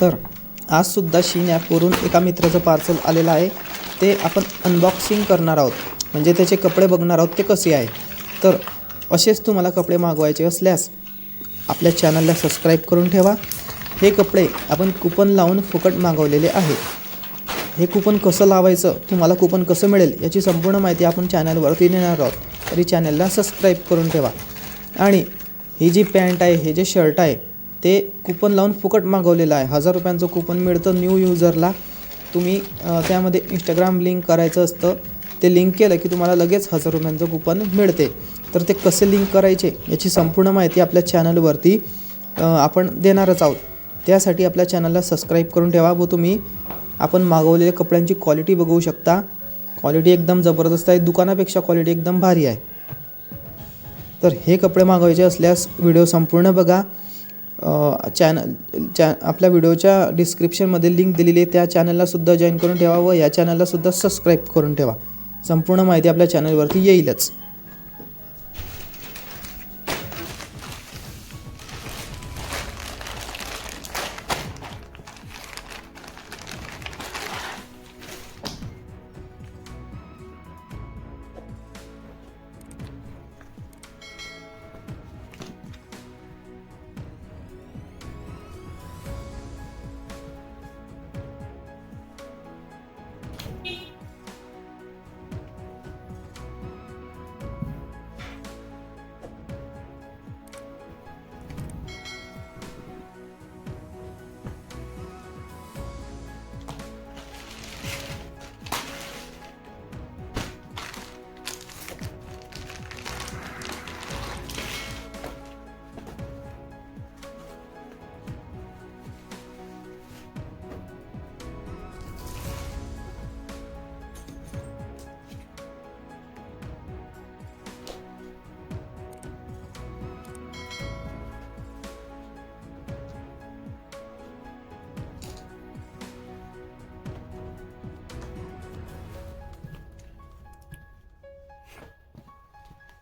तर आजसुद्धा शीन ॲपवरून एका मित्राचं पार्सल आलेलं आहे, ते आपण अनबॉक्सिंग करणार आहोत, म्हणजे त्याचे कपडे बघणार आहोत ते कसे आहे। तर असेच तुम्हाला कपडे मागवायचे असल्यास आपल्या चॅनलला सबस्क्राईब करून ठेवा। हे कपडे आपण कूपन लावून फुकट मागवलेले आहे। हे कूपन कसं लावायचं, तुम्हाला कूपन कसं मिळेल याची संपूर्ण माहिती आपण चॅनलवरती देणार आहोत, तरी चॅनलला सबस्क्राईब करून ठेवा। आणि ही जी पॅन्ट आहे, हे जे शर्ट आहे ते कूपन लावून फुकट मागवलेलं आहे। 1000 रुपयांचं कूपन मिळतं न्यू युजरला। तुम्ही त्यामध्ये इंस्टाग्राम लिंक करायचं असतं, ते लिंक केलं की तुम्हाला लगेच 1000 रुपयांचं कूपन मिळते। तर ते कसे लिंक करायचे याची संपूर्ण माहिती आपल्या चॅनलवरती आपण देणारच आहोत। त्यासाठी आपल्या चॅनलला सबस्क्राईब करून ठेवा व तुम्ही आपण मागवलेल्या कपड्यांची क्वालिटी बघू शकता। क्वालिटी एकदम जबरदस्त आहे, दुकानापेक्षा क्वालिटी एकदम भारी आहे। तर हे कपडे मागवायचे असल्यास व्हिडिओ संपूर्ण बघा। आपल्या व्हिडिओच्या डिस्क्रिप्शनमध्ये लिंक दिलेली आहे, त्या चॅनललासुद्धा जॉईन करून ठेवा व या चॅनललासुद्धा सबस्क्राईब करून ठेवा। संपूर्ण माहिती आपल्या चॅनलवरती येईलच।